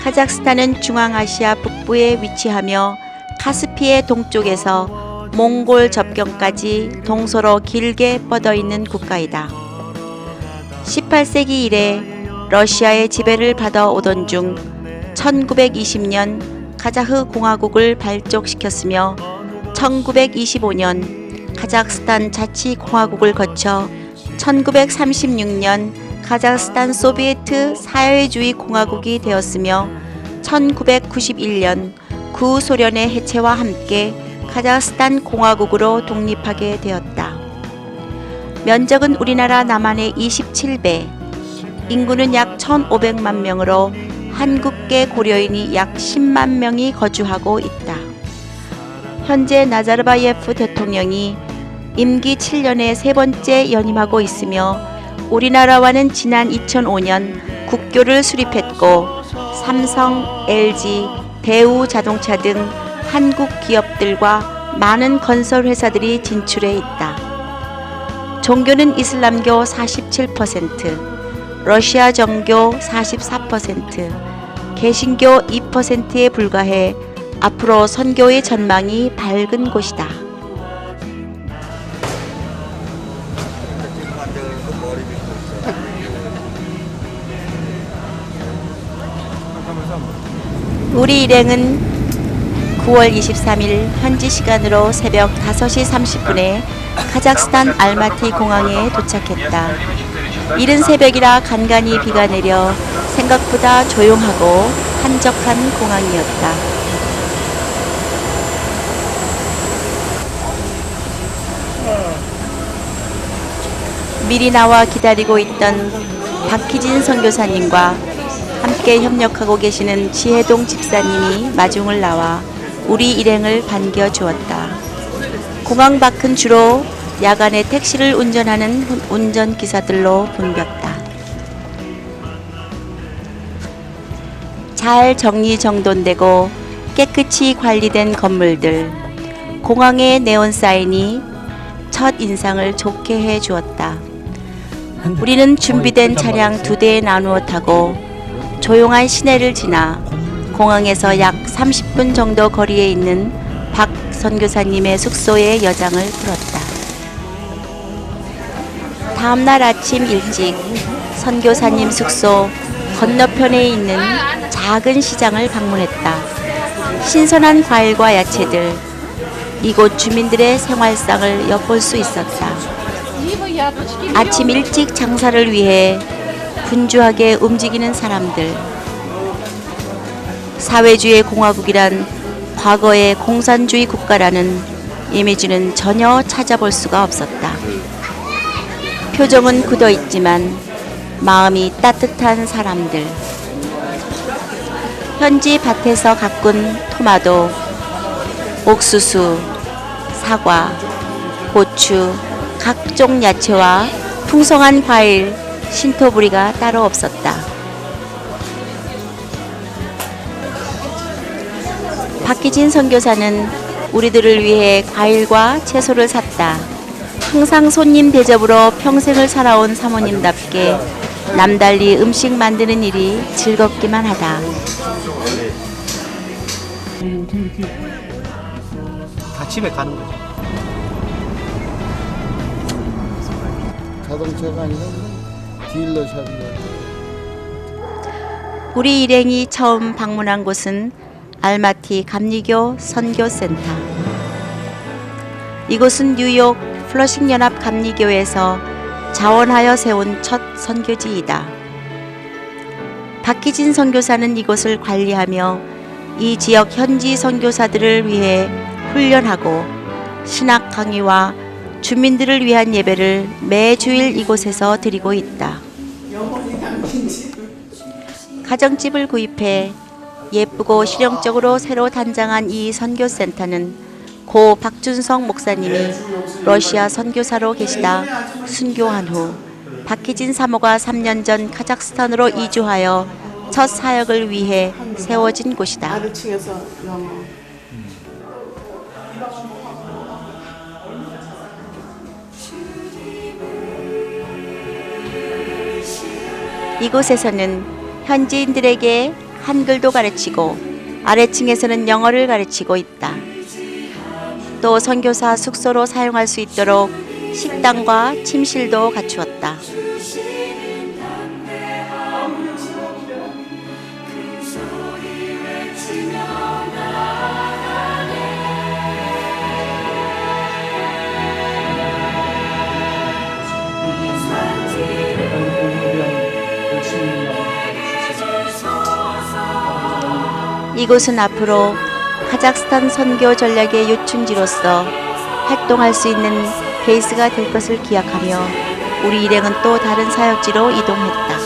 카자흐스탄은 중앙아시아 북부에 위치하며 카스피해 동쪽에서 몽골 접경까지 동서로 길게 뻗어있는 국가이다. 18세기 이래 러시아의 지배를 받아오던 중 1920년 카자흐 공화국을 발족시켰으며 1925년 카자흐스탄 자치공화국을 거쳐 1936년 카자흐스탄 소비에트 사회주의 공화국이 되었으며 1991년 구소련의 해체와 함께 카자흐스탄 공화국으로 독립하게 되었다. 면적은 우리나라 남한의 27배, 인구는 약 1,500만 명으로 한국계 고려인이 약 10만 명이 거주하고 있다. 현재 나자르바예프 대통령이 임기 7년에 세 번째 연임하고 있으며 우리나라와는 지난 2005년 국교를 수립했고 삼성, LG, 대우자동차 등 한국 기업들과 많은 건설 회사들이 진출해 있다. 종교는 이슬람교 47%, 러시아 정교 44%, 개신교 2%에 불과해 앞으로 선교의 전망이 밝은 곳이다. 우리 일행은 9월 23일 현지 시간으로 새벽 5시 30분에 카자흐스탄 알마티 공항에 도착했다. 이른 새벽이라 간간히 비가 내려 생각보다 조용하고 한적한 공항이었다. 미리 나와 기다리고 있던 박희진 선교사님과 함께 협력하고 계시는 지혜동 집사님이 마중을 나와 우리 일행을 반겨주었다. 공항 밖은 주로 야간에 택시를 운전하는 운전기사들로 붐볐다. 잘 정리정돈되고 깨끗이 관리된 건물들, 공항의 네온사인이 첫 인상을 좋게 해주었다. 우리는 준비된 차량 2대에 나누어 타고 조용한 시내를 지나 공항에서 약 30분 정도 거리에 있는 박 선교사님의 숙소에 여장을 풀었다. 다음날 아침 일찍 선교사님 숙소 건너편에 있는 작은 시장을 방문했다. 신선한 과일과 야채들, 이곳 주민들의 생활상을 엿볼 수 있었다. 아침 일찍 장사를 위해 분주하게 움직이는 사람들. 사회주의 공화국이란 과거의 공산주의 국가라는 이미지는 전혀 찾아볼 수가 없었다. 표정은 굳어있지만 마음이 따뜻한 사람들. 현지 밭에서 가꾼 토마토, 옥수수, 사과, 고추, 각종 야채와 풍성한 과일, 신토부리가 따로 없었다. 박희진 선교사는 우리들을 위해 과일과 채소를 샀다. 항상 손님 대접으로 평생을 살아온 사모님답게 남달리 음식 만드는 일이 즐겁기만 하다. 다 집에 가는 거죠. 자동차가 아니라 딜러샵이에요. 우리 일행이 처음 방문한 곳은 알마티 감리교 선교센터. 이곳은 뉴욕 플러싱 연합 감리교에서 자원하여 세운 첫 선교지이다. 박희진 선교사는 이곳을 관리하며 이 지역 현지 선교사들을 위해 훈련하고 신학 강의와 주민들을 위한 예배를 매주일 이곳에서 드리고 있다. 가정집을 구입해 예쁘고 실용적으로 새로 단장한 이 선교센터는 고 박준성 목사님이 러시아 선교사로 계시다 순교한 후 박희진 사모가 3년 전 카자흐스탄으로 이주하여 첫 사역을 위해 세워진 곳이다. 이곳에서는 현지인들에게 한글도 가르치고 아래층에서는 영어를 가르치고 있다. 또 선교사 숙소로 사용할 수 있도록 식당과 침실도 갖추었다. 이곳은 앞으로 카자흐스탄 선교 전략의 요충지로서 활동할 수 있는 베이스가 될 것을 기약하며 우리 일행은 또 다른 사역지로 이동했다.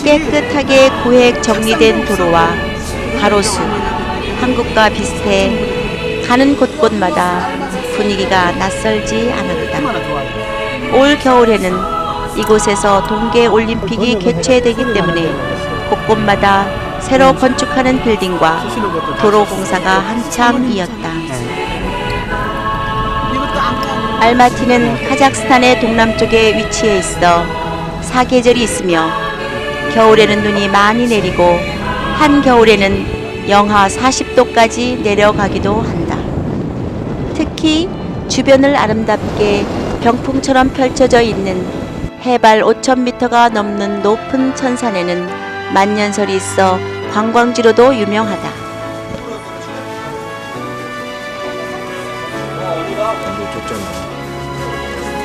깨끗하게 구획 정리된 도로와 가로수, 한국과 비슷해 가는 곳곳마다 분위기가 낯설지 않았다. 올 겨울에는 이곳에서 동계 올림픽이 개최되기 때문에 곳곳마다 새로 건축하는 빌딩과 도로 공사가 한창이었다. 알마티는 카자흐스탄의 동남쪽에 위치해 있어 사계절이 있으며 겨울에는 눈이 많이 내리고 한겨울에는 영하 40도까지 내려가기도 한다. 특히 주변을 아름답게 병풍처럼 펼쳐져 있는 해발 5,000m가 넘는 높은 천산에는 만년설이 있어 관광지로도 유명하다.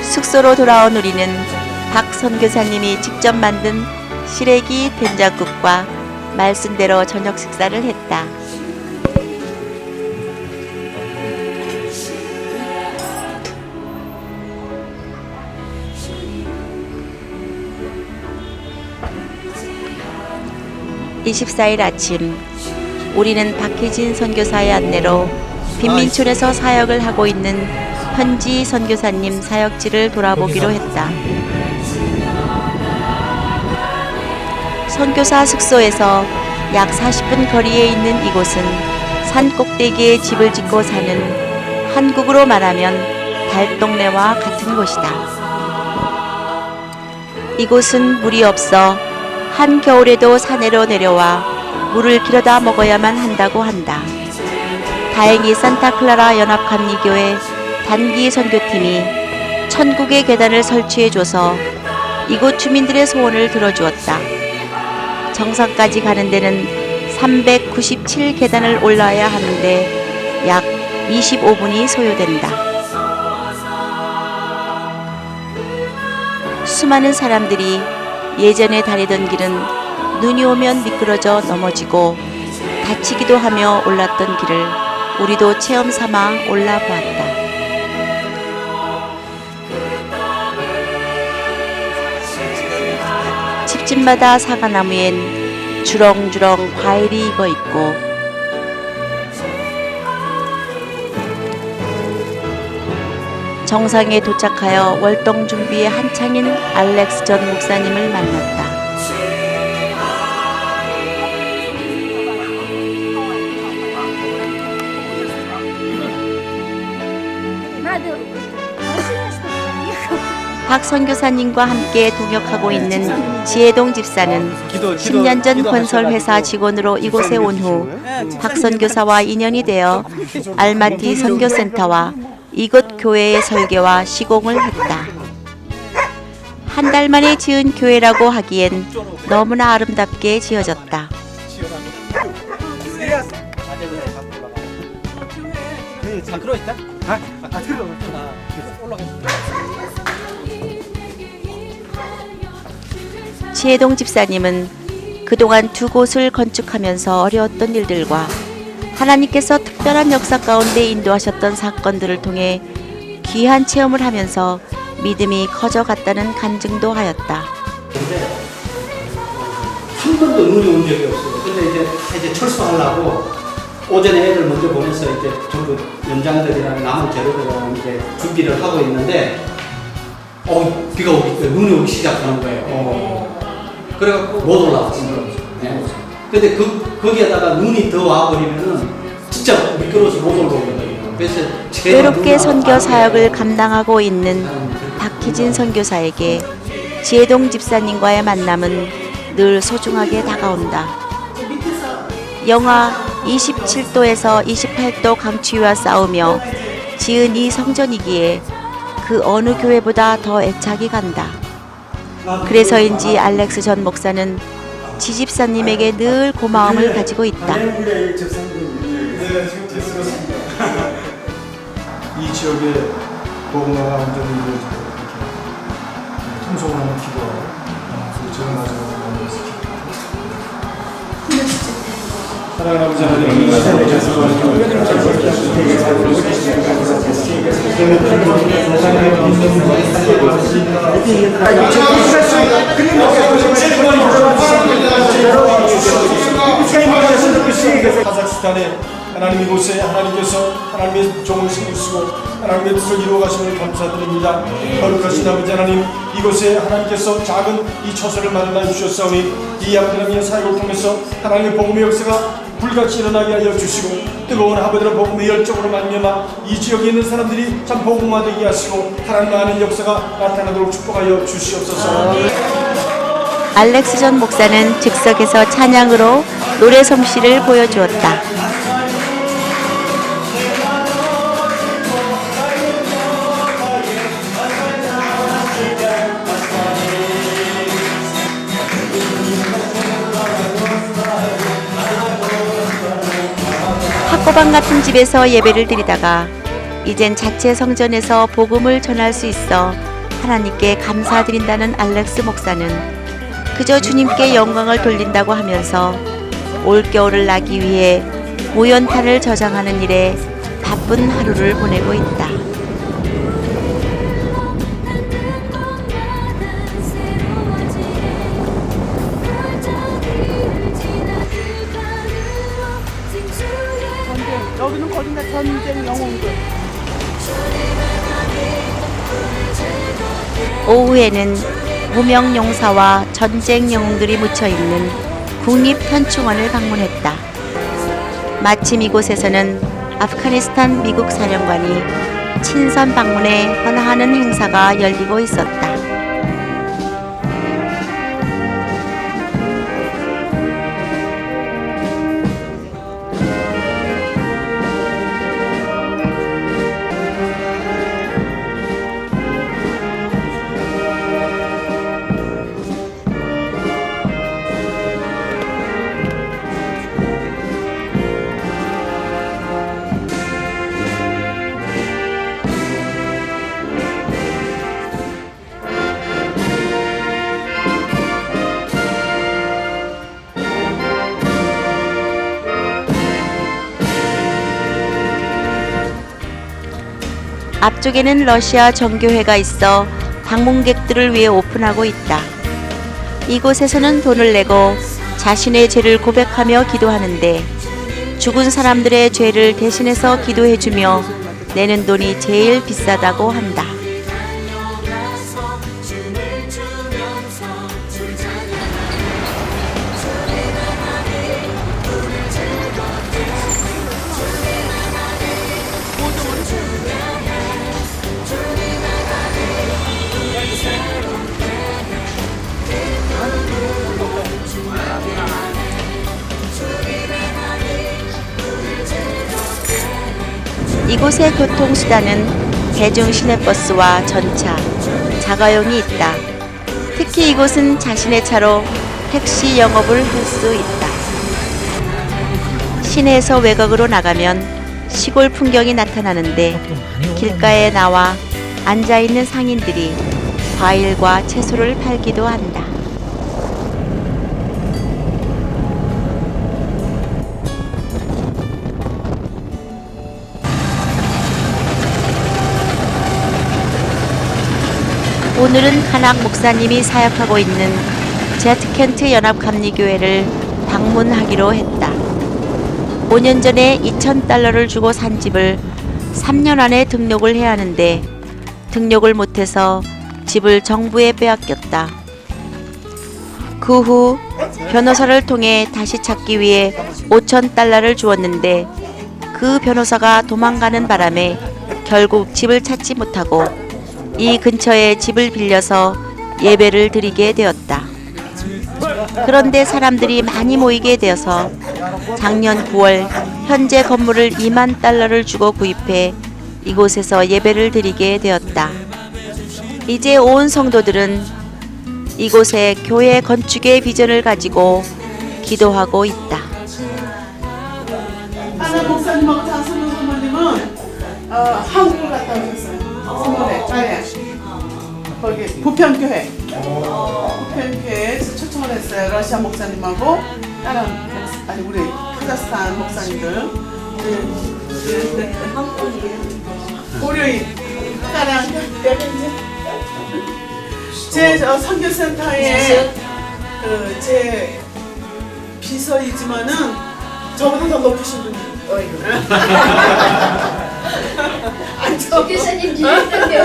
숙소로 돌아온 우리는 박 선교사님이 직접 만든 시래기 된장국과 말씀대로 저녁 식사를 했다. (24일) 아침 우리는 박희진 선교사의 안내로 빈민촌에서 사역을 하고 있는 현지 선교사님 사역지를 돌아보기로 했다. 선교사 숙소에서 약 40분 거리에 있는 이곳은 산 꼭대기에 집을 짓고 사는 한국으로 말하면 달동네와 같은 곳이다. 이곳은 물이 없어 한겨울에도 산에로 내려와 물을 길어다 먹어야만 한다고 한다. 다행히 산타클라라 연합감리교회 단기 선교팀이 천국의 계단을 설치해줘서 이곳 주민들의 소원을 들어주었다. 정상까지 가는 데는 397계단을 올라야 하는데 약 25분이 소요된다. 수많은 사람들이 예전에 다니던 길은 눈이 오면 미끄러져 넘어지고 다치기도 하며 올랐던 길을 우리도 체험 삼아 올라보았다. 집집마다 사과나무엔 주렁주렁 과일이 익어 있고 정상에 도착하여 월동 준비에 한창인 알렉스 전 목사님을 만났다. 박 선교사님과 함께 동역하고 있는 지혜동 집사는 10년 전 건설회사 직원으로 이곳에 온 후 박 선교사와 인연이 되어 알마티 선교센터와 이곳 교회의 설계와 시공을 했다. 한 달 만에 지은 교회라고 하기엔 너무나 아름답게 지어졌다. 지혜동 집사님은 그동안 두 곳을 건축하면서 어려웠던 일들과 하나님께서 특별한 역사 가운데 인도하셨던 사건들을 통해 귀한 체험을 하면서 믿음이 커져갔다는 간증도 하였다. 한 번도 눈이 온 적이 없어요. 근데 이제 철수하려고 오전에 애들 먼저 보내서 이제 전부 연장들이랑 남은 재료들이랑 이제 준비를 하고 있는데 비가 눈이 오기 시작하는 거예요. 그래갖고 못 올라왔어요. 네. 근데 거기에다가 눈이 더 와버리면은 진짜 미끄러워서 못 올라오거든요. 그래서 외롭게 선교 사역을 감당하고 있는 박희진 선교사에게 지혜동 집사님과의 만남은 늘 소중하게 다가온다. 영하 27도에서 28도 강추위와 싸우며 지은 이 성전이기에 그 어느 교회보다 더 애착이 간다. 그래서인지 알렉스 전 목사는 지집사님에게 늘 고마움을 가지고 있다. 이 지역에 복음화가 완전히 이루어지고 통성을 하는 기도하고 제가 마지막으로 나누었습니다. 사랑하는 아버지 하나님, 카자흐스탄에 하나님 이곳에 하나님께서 하나님의 종을 세우시고 하나님의 뜻을 이루어 가심을 감사드립니다. 거룩하신 아버지 하나님, 이곳에 하나님께서 작은 이 처소를 마련하여 주셨사오니 이 아버지의 사역을 통해서 하나님의 복음의 역사가 불같이 일어나게 하여 주시고 뜨거운 아버지의 복음의 열정으로 말미암아 이 지역에 있는 사람들이 참 복음화되게 하시고 하나님 아는 역사가 나타나도록 축복하여 주시옵소서. 알렉스 전 목사는 즉석에서 찬양으로 노래 솜씨를 보여주었다. 학고방 같은 집에서 예배를 드리다가 이젠 자체 성전에서 복음을 전할 수 있어 하나님께 감사드린다는 알렉스 목사는 그저 주님께 영광을 돌린다고 하면서 올겨울을 나기 위해 모연탄을 저장하는 일에 바쁜 하루를 보내고 있다. 여기는 거의 다 전쟁 영웅들. 오후에는 무명 용사와 전쟁 영웅들이 묻혀있는 국립현충원을 방문했다. 마침 이곳에서는 아프가니스탄 미국 사령관이 친선 방문에 헌화하는 행사가 열리고 있었다. 앞쪽에는 러시아 정교회가 있어 방문객들을 위해 오픈하고 있다. 이곳에서는 돈을 내고 자신의 죄를 고백하며 기도하는데 죽은 사람들의 죄를 대신해서 기도해주며 내는 돈이 제일 비싸다고 한다. 이곳의 교통수단은 대중 시내버스와 전차, 자가용이 있다. 특히 이곳은 자신의 차로 택시 영업을 할 수 있다. 시내에서 외곽으로 나가면 시골 풍경이 나타나는데 길가에 나와 앉아있는 상인들이 과일과 채소를 팔기도 한다. 오늘은 한학 목사님이 사역하고 있는 제트켄트 연합감리교회를 방문하기로 했다. 5년 전에 $2,000를 주고 산 집을 3년 안에 등록을 해야 하는데 등록을 못해서 집을 정부에 빼앗겼다. 그 후 변호사를 통해 다시 찾기 위해 $5,000를 주었는데 그 변호사가 도망가는 바람에 결국 집을 찾지 못하고 이 근처에 집을 빌려서 예배를 드리게 되었다. 그런데 사람들이 많이 모이게 되어서 작년 9월 현재 건물을 2만 달러를 주고 구입해 이곳에서 예배를 드리게 되었다. 이제 온 성도들은 이곳에 교회 건축의 비전을 가지고 기도하고 있다. 하나 목사님하고 장선우 사모님은 한국을 갔다 오셨어요. 3월에 네. 거기 부평교회. 부평교회에서 초청을 했어요. 러시아 목사님하고 다른 아니 우리 카자흐스탄 목사님들. 고려인 나랑 여기 이제 제 선교센터에 제 비서이지만은 저보다 더 높으신 분이. 앉아. 교사님 기획된대요.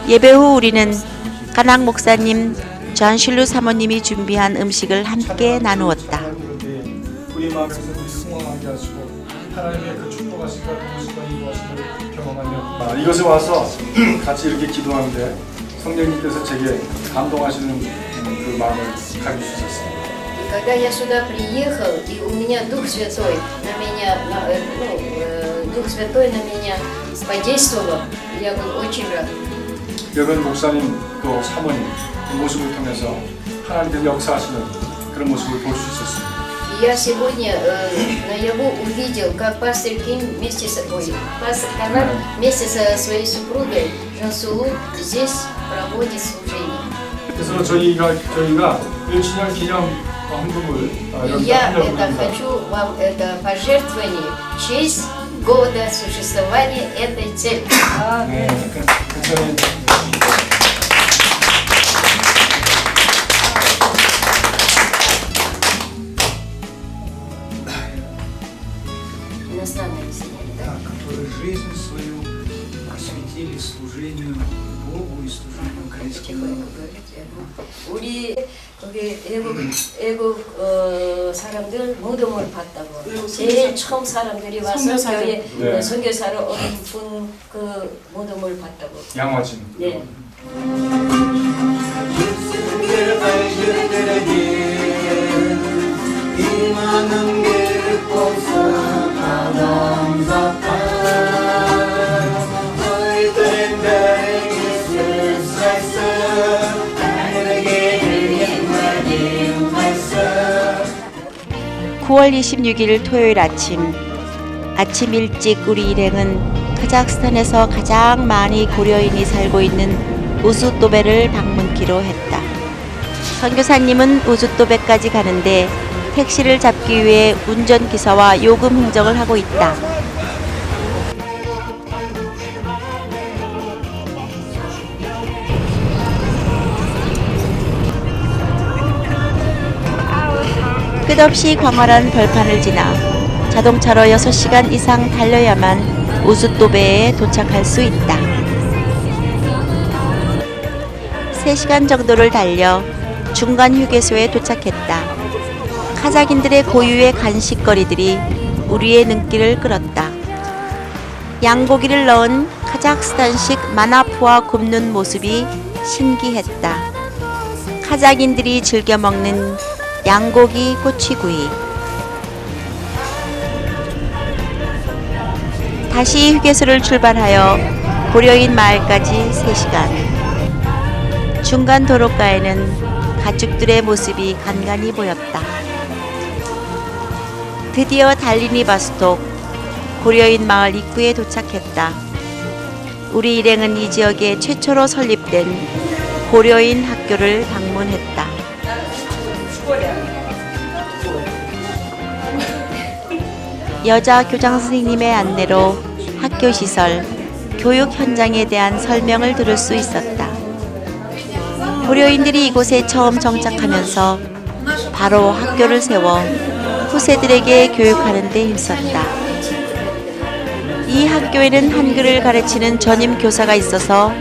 예배 후 우리는 가낙 목사님, 존실루 사모님이 준비한 음식을 함께 나누었다. 우리 마음에서 승왕하게 하시고 하나님의 그 축복하시고 도우시고 인도하심을 경험하며 이것에 와서 같이 이렇게 기도하는데 성령님께서 제게 감동하시는 그 마음을 가르쳐 주셨습니다. Когда я сюда приехал, и у меня Дух Святой на меня, Дух Святой на меня подействовал, я был очень рад. 여러분 목사님 또 사모님 그 모습을 통해서 하나님께서 역사하시는 그런 모습을 볼 수 있었습니다. Я сегодня наяву увидел, как пастор Ким вместе с пастор Канак вместе со своей супругой Жансулу здесь проводит служение. 그래서 저희가 1주년 기념 헌금을 И я хочу вам это пожертвование в честь года существования этой церкви. 네, 굉장히 Иностранное население, да? которые жизнь свою посвятили служению Богу и служению Христу. 우리 거기 애국 사람들 무덤을 봤다고. 제일 처음 사람들이 와서 교회 네. 선교사로 온 그 무덤을 봤다고. 양화진. 네. (9월 26일) 토요일 아침 일찍 우리 일행은 카자흐스탄에서 가장 많이 고려인이 살고 있는 우즈도베를 방문키로 했다. 선교사님은 우즈도베까지 가는데 택시를 잡기 위해 운전기사와 요금 흥정을 하고 있다. 끝없이 광활한 벌판을 지나 자동차로 6시간 이상 달려야만 우즈도베에 도착할 수 있다. 3시간 정도를 달려 중간 휴게소에 도착했다. 카자흐인들의 고유의 간식거리들이 우리의 눈길을 끌었다. 양고기를 넣은 카자흐스탄식 마나푸아 굽는 모습이 신기했다. 카자흐인들이 즐겨 먹는 양고기 꼬치구이. 다시 휴게소를 출발하여 고려인 마을까지 3시간. 중간 도로가에는 가축들의 모습이 간간히 보였다. 드디어 달리니 바스톡 고려인 마을 입구에 도착했다. 우리 일행은 이 지역에 최초로 설립된 고려인 학교를 방문했다. 여자 교장 선생님의 안내로 학교 시설, 교육 현장에 대한 설명을 들을 수 있었다. 고려인들이 이곳에 처음 정착하면서 바로 학교를 세워 후세들에게 교육하는 데 힘썼다. 이 학교에는 한글을 가르치는 전임 교사가 있어서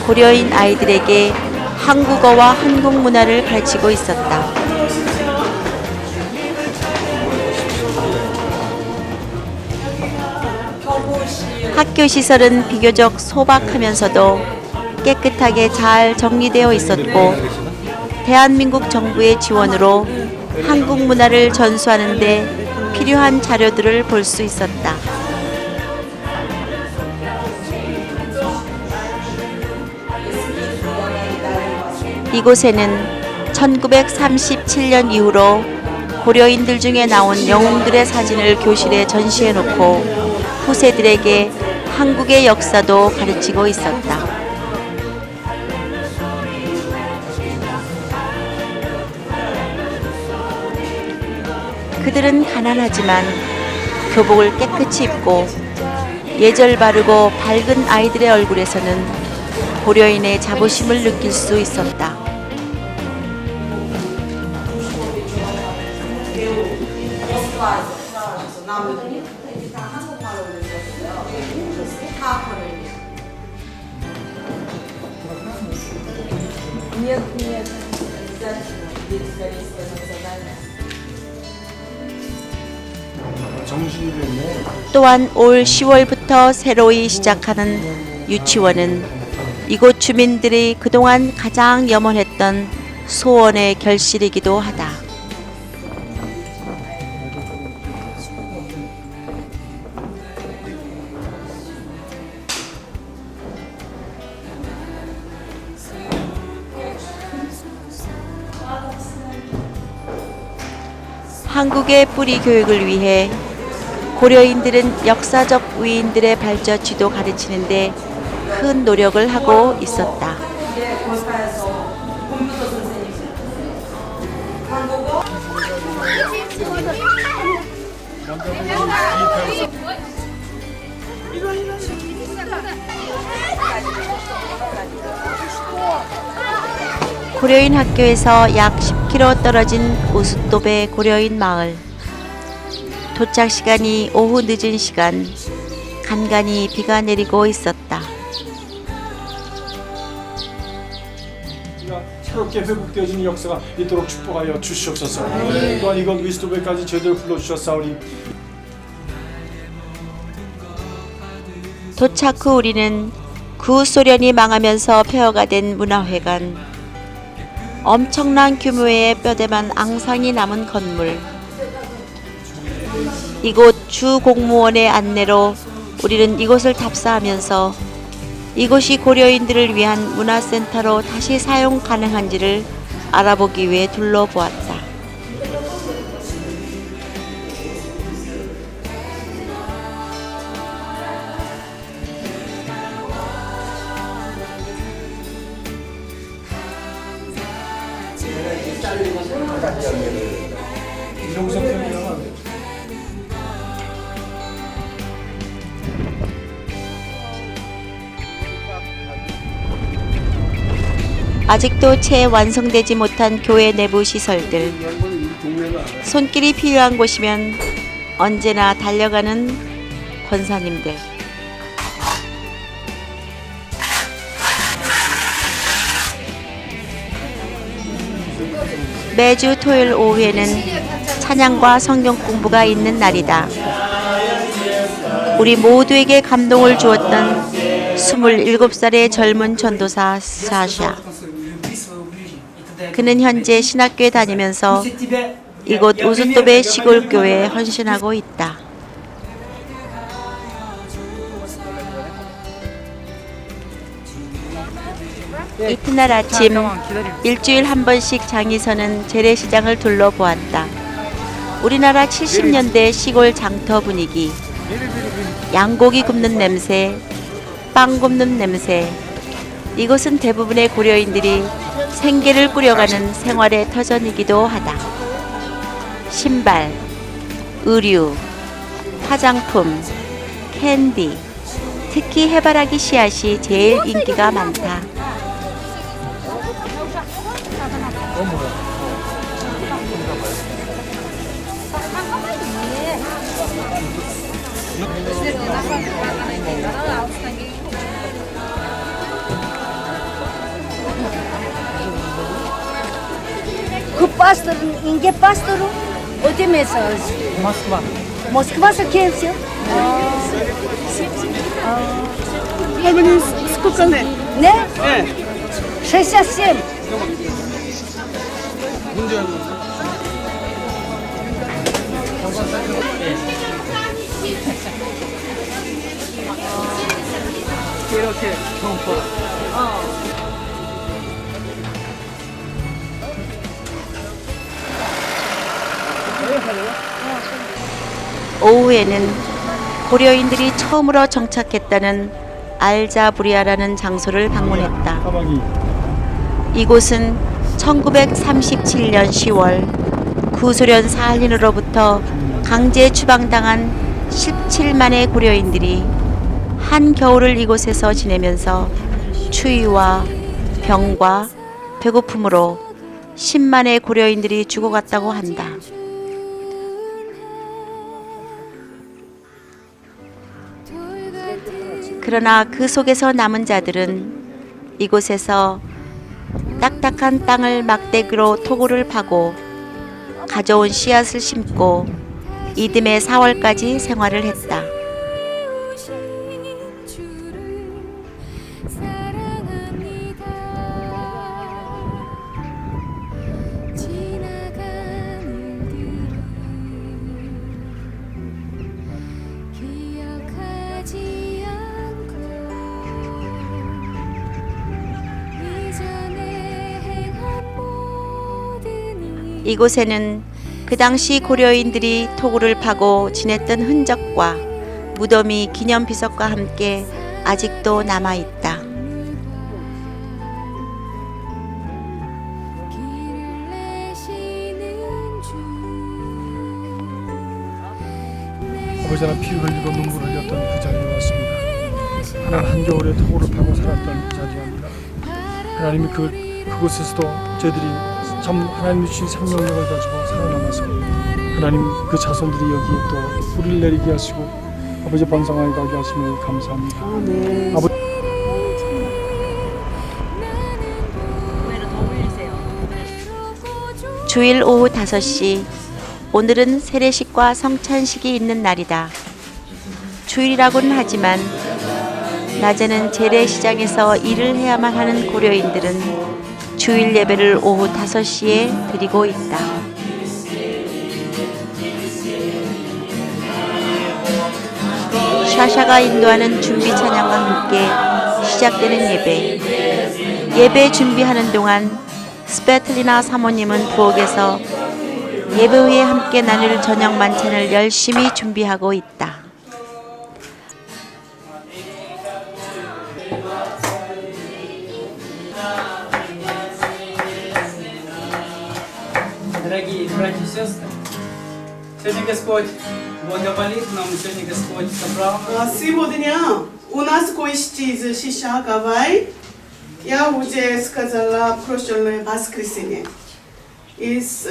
고려인 아이들에게 한국어와 한국 문화를 가르치고 있었다. 학교 시설은 비교적 소박하면서도 깨끗하게 잘 정리되어 있었고 대한민국 정부의 지원으로 한국 문화를 전수하는 데 필요한 자료들을 볼 수 있었다. 이곳에는 1937년 이후로 고려인들 중에 나온 영웅들의 사진을 교실에 전시해 놓고 후세들에게 한국의 역사도 가르치고 있었다. 그들은 가난하지만 교복을 깨끗이 입고 예절 바르고 밝은 아이들의 얼굴에서는 고려인의 자부심을 느낄 수 있었다. 또한 올 10월부터 새로이 시작하는 유치원은 이곳 주민들이 그동안 가장 염원했던 소원의 결실이기도 하다. 한국의 뿌리 교육을 위해 고려인들은 역사적 위인들의 발자취도 가르치는데 큰 노력을 하고 있었다. 고려인 학교에서 약 10km 떨어진 우수톱의 고려인 마을. 도착 시간이 오후 늦은 시간, 간간히 비가 내리고 있었다. 새롭게 회복되어지는 역사가 있도록 축복하여 주시옵소서. 또한 이곳 위스토베까지 저희들 불러주셨사오니 도착 후 우리는 구소련이 망하면서 폐허가 된 문화회관, 엄청난 규모의 뼈대만 앙상이 남은 건물, 이곳 주 공무원의 안내로 우리는 이곳을 답사하면서 이곳이 고려인들을 위한 문화센터로 다시 사용 가능한지를 알아보기 위해 둘러보았다. 아직도 채 완성되지 못한 교회 내부 시설들, 손길이 필요한 곳이면 언제나 달려가는 권사님들. 매주 토요일 오후에는 찬양과 성경 공부가 있는 날이다. 우리 모두에게 감동을 주었던 27살의 젊은 전도사 사샤. 그는 현재 신학교에 다니면서 이곳 우수톱의 시골교회에 헌신하고 있다. 이튿날 아침 일주일 한 번씩 장이 서는 재래시장을 둘러보았다. 우리나라 70년대 시골 장터 분위기, 양고기 굽는 냄새, 빵 굽는 냄새. 이곳은 대부분의 고려인들이 생계를 꾸려가는 생활의 터전이기도 하다. 신발, 의류, 화장품, 캔디, 특히 해바라기 씨앗이 제일 인기가 많다. 그 пастор은 인계 пастору 어디 месяц? Москва. Москва서 келсio? 할머니 스쿠카네. 네? 네. 67. 이렇게 경포. 오후에는 고려인들이 처음으로 정착했다는 알자부리아라는 장소를 방문했다. 까마귀. 이곳은 1937년 10월 구소련 사할린으로부터 강제 추방당한 17만의 고려인들이 한겨울을 이곳에서 지내면서 추위와 병과 배고픔으로 10만의 고려인들이 죽어갔다고 한다. 그러나 그 속에서 남은 자들은 이곳에서 딱딱한 땅을 막대기로 토굴을 파고 가져온 씨앗을 심고 이듬해 4월까지 생활을 했다. 이곳에는 그 당시 고려인들이 토굴을 파고 지냈던 흔적과 무덤이 기념비석과 함께 아직도 남아있다. 아버지는 피 흘리고 눈물 흘렸던 그 자리에 왔습니다. 하나님 한겨울에 토굴을 파고 살았던 자리입니다. 하나님이 그곳에서도 저희들이 참 하나님이 주신 생명력을 가지고 살아남아서 하나님 그 자손들이 여기에 또 뿌리를 내리게 하시고 아버지 번성하게 가게 하시면 감사합니다. 네. 아버지 주일 오후 5시, 오늘은 세례식과 성찬식이 있는 날이다. 주일이라고는 하지만 낮에는 재래시장에서 일을 해야만 하는 고려인들은 주일 예배를 오후 5시에 드리고 있다. 샤샤가 인도하는 준비 찬양과 함께 시작되는 예배. 예배 준비하는 동안 스베틀리나 사모님은 부엌에서 예배 후에 함께 나눌 저녁 만찬을 열심히 준비하고 있다. Дорогие братья и сестры, сегодня Господь благоволит нам, сегодня Господь собрал нас. Сегодня у нас гости из Шиша Гавайи. Я уже сказала прошлое воскресенье. Из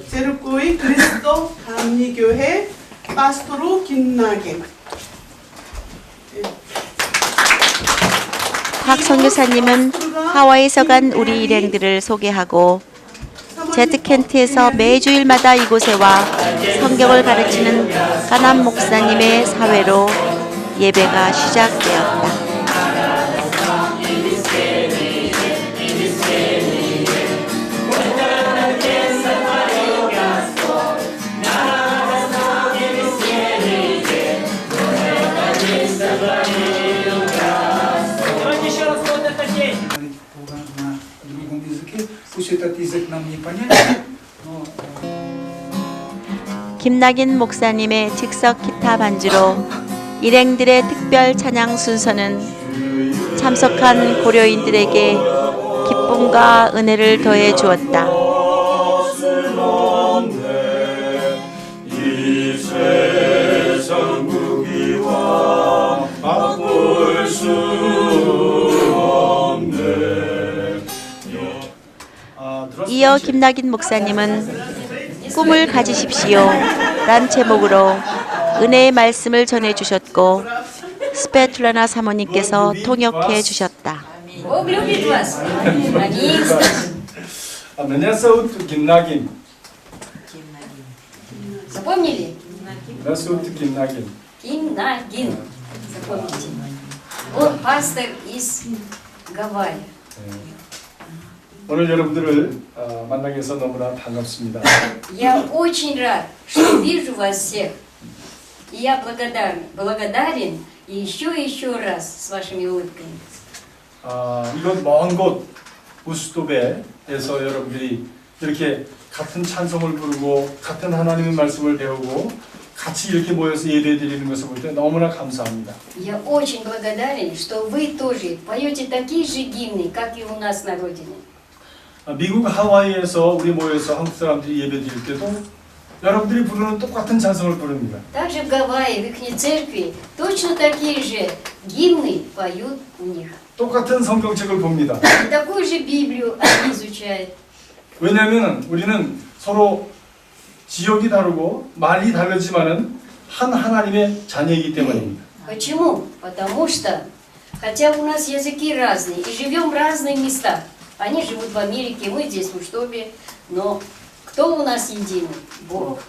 церкви Христос 감리교회 пастору 김나경. 박 선교사님은 하와이에서 간 우리 일행들을 소개하고 제트켄트에서 매주일마다 이곳에 와 성경을 가르치는 까남 목사님의 사회로 예배가 시작되었다. Бога на другом языке. Пусть этот язык нам не понятен, но 김낙인 목사님의 즉석 기타 반주로 일행들의 특별 찬양 순서는 참석한 고려인들에게 기쁨과 은혜를 더해 주었다. 이 세상 무기와 바꿀 수 없네. 이어 김낙인 목사님은 꿈을 가지십시오 란 제목으로 은혜의 말씀을 전해주셨고 스페툴라나 사모님께서 통역해 주셨다. Бог любит вас. Аминь. Меня зовут Гимнагин. Запомнили? Меня зовут Гимнагин. Ким Нагин. Запомните. Он пастор из Гавайи. 오늘 여러분들을 만나게 해서 너무나 반갑습니다. Я очень рад, что вижу вас всех. И я благодарен и еще раз с вашими улыбками. 이곳 먼 곳 우스도베에서 여러분들이 이렇게 같은 찬송을 부르고 같은 하나님의 말씀을 배우고 같이 이렇게 모여서 예배드리는 것을 볼 때 너무나 감사합니다. Я очень благодарен, что вы тоже поете такие же гимны, как и у нас на родине. 미국 하와이에서 우리 모여서 한국 사람들이 예배드릴 때도 여러분들이 부르는 똑같은 찬송을 부릅니다. Также в Гавайи, в их церкви, точно такие же гимны поют у них. 똑같은 성경책을 봅니다. И такую же Библию они изучают. 왜냐하면 우리는 서로 지역이 다르고 말이 다르지만은 한 하나님의 자녀이기 때문입니다. Почему? Потому что, хотя у нас языки разные и живем в разных местах, они живут в Америке, мы здесь в Уштобе, но кто у нас единый? Бог.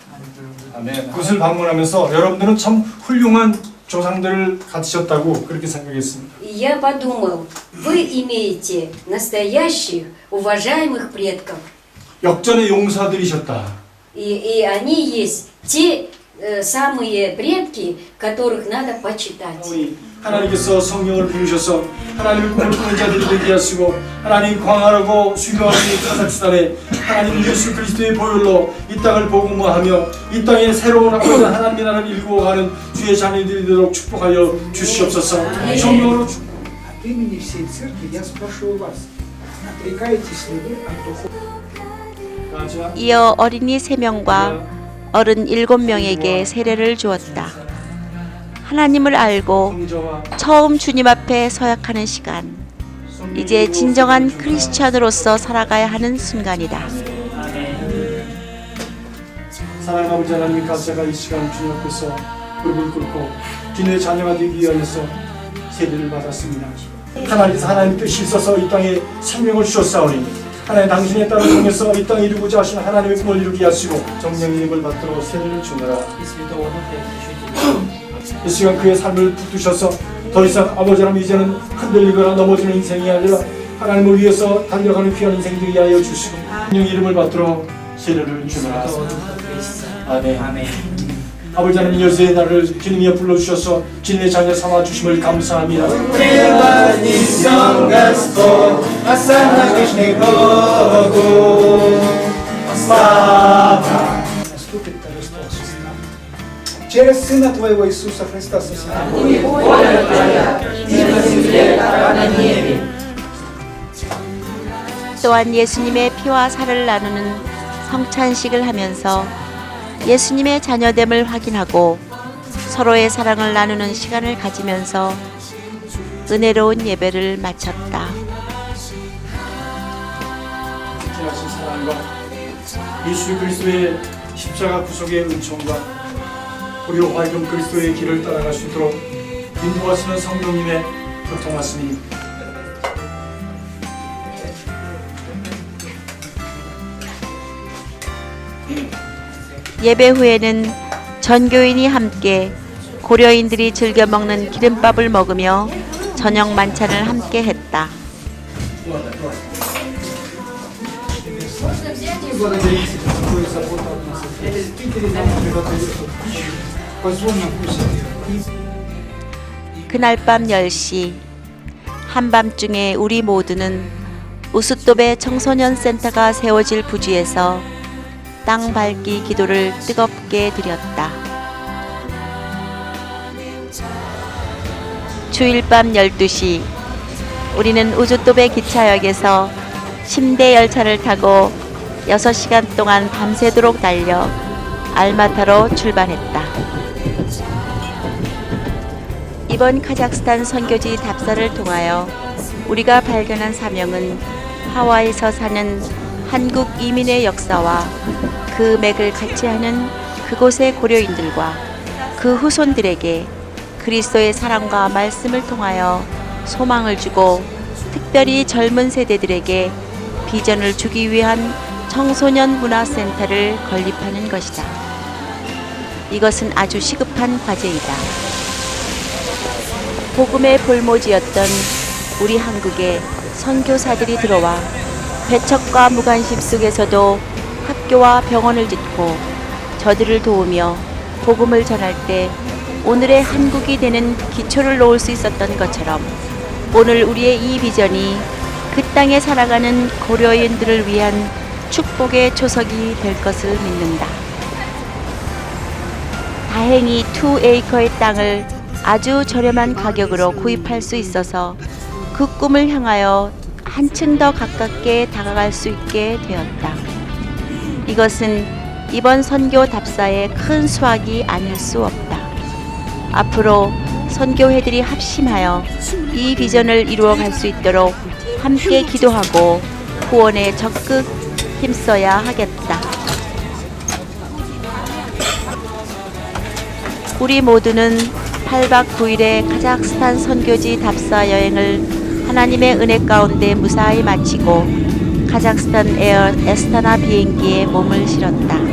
아멘. 그것을 방문하면서 여러분들은 참 훌륭한 조상들을 가지셨다고 그렇게 생각했습니다. И я подумал, вы имеете настоящих, уважаемых предков. 역전의 용사들이셨다. И они есть те самые предки, которых надо почитать. 하나님께서 성경을 부르셔서 하나님의 꿈을 꾸는 자들이 되게 하시고 하나님 광활하고 수교하는 카자흐스탄에 하나님 예수 그리스도의 보혈로 이 땅을 복음화하며 이 땅에 새로운 하나님의 나라를 일구어가는 주의 자녀들이 되도록 축복하여 주시옵소서. 성경으로 От имени всей церкви я спрашиваю вас, отрекаетесь ли вы от духовного? 이어 어린이 3명과 어른 7명에게 세례를 주었다. 하나님을 알고 처음 주님 앞에 서약하는 시간, 이제 진정한 크리스찬으로서 살아가야 하는 순간이다. 사랑하는 아버지 하나님의 각자가 이 시간 주님 앞에서 무릎을 꿇고 주님의 자녀가 되기 위하여서 세례를 받았습니다. 하나님께서 하나님 뜻이 있어서 이 땅에 생명을 주셨사오니 하나님 당신의 딸을 통해서 이 땅에 이루고자 하신 하나님의 꿈을 이루게 하시고 정령의 힘을 받들어 세례를 주느라 И Святого Духа и 이 시간 그의 삶을 붙드셔서 더 이상 아버지 하나님 이제는 흔들리거나 넘어지는 인생이 아니라 하나님을 위해서 달려가는 귀한 인생들이 하여 주시고 성령 이름을 받들어 세례를 주느라 아멘. Аминь. 아버지 하나님 여수의 날을 주님이 불러주셔서 주님의 자녀 삼아 주심을 감사합니다. Наступит Христос. Через Сына Твоего Иисуса Христа Сосина. 또한 예수님의 피와 살을 나누는 성찬식을 하면서 예수님의 자녀됨을 확인하고 서로의 사랑을 나누는 시간을 가지면서 은혜로운 예배를 마쳤다. 지나친 사랑과 예수 그리스도의 십자가 구속의 은총과 우리로 하여금 그리스도의 길을 따라갈 수 있도록 인도하시는 성령님의 교통하심이 예배 후에는 전교인이 함께 고려인들이 즐겨 먹는 기름밥을 먹으며 저녁 만찬을 함께 했다. Благодарите за такую заботу от нас. Ты передал нам приготовить пищу. Позволь нам вкусить. 그날 밤 10시 한밤중에 우리 모두는 우스톱의 청소년 센터가 세워질 부지에서 땅 밟기 기도를 뜨겁게 드렸다. 주일 밤 12시 우리는 우주도배 기차역에서 침대 열차를 타고 6시간 동안 밤새도록 달려 알마타로 출발했다. 이번 카자흐스탄 선교지 답사를 통하여 우리가 발견한 사명은 하와이에서 사는 한국 이민의 역사와 그 맥을 같이 하는 그곳의 고려인들과 그 후손들에게 그리스도의 사랑과 말씀을 통하여 소망을 주고 특별히 젊은 세대들에게 비전을 주기 위한 청소년 문화센터를 건립하는 것이다. 이것은 아주 시급한 과제이다. 복음의 볼모지였던 우리 한국에 선교사들이 들어와 배척과 무관심 속에서도 학교와 병원을 짓고 저들을 도우며 복음을 전할 때 오늘의 한국이 되는 기초를 놓을 수 있었던 것처럼 오늘 우리의 이 비전이 그 땅에 살아가는 고려인들을 위한 축복의 초석이 될 것을 믿는다. 다행히 2에이커의 땅을 아주 저렴한 가격으로 구입할 수 있어서 그 꿈을 향하여 한층 더 가깝게 다가갈 수 있게 되었다. 이것은 이번 선교 답사의 큰 수확이 아닐 수 없다. 앞으로 선교회들이 합심하여 이 비전을 이루어갈 수 있도록 함께 기도하고 후원에 적극 힘써야 하겠다. 우리 모두는 8박 9일의 카자흐스탄 선교지 답사 여행을 하나님의 은혜 가운데 무사히 마치고 카자흐스탄 에어 에스타나 비행기에 몸을 실었다.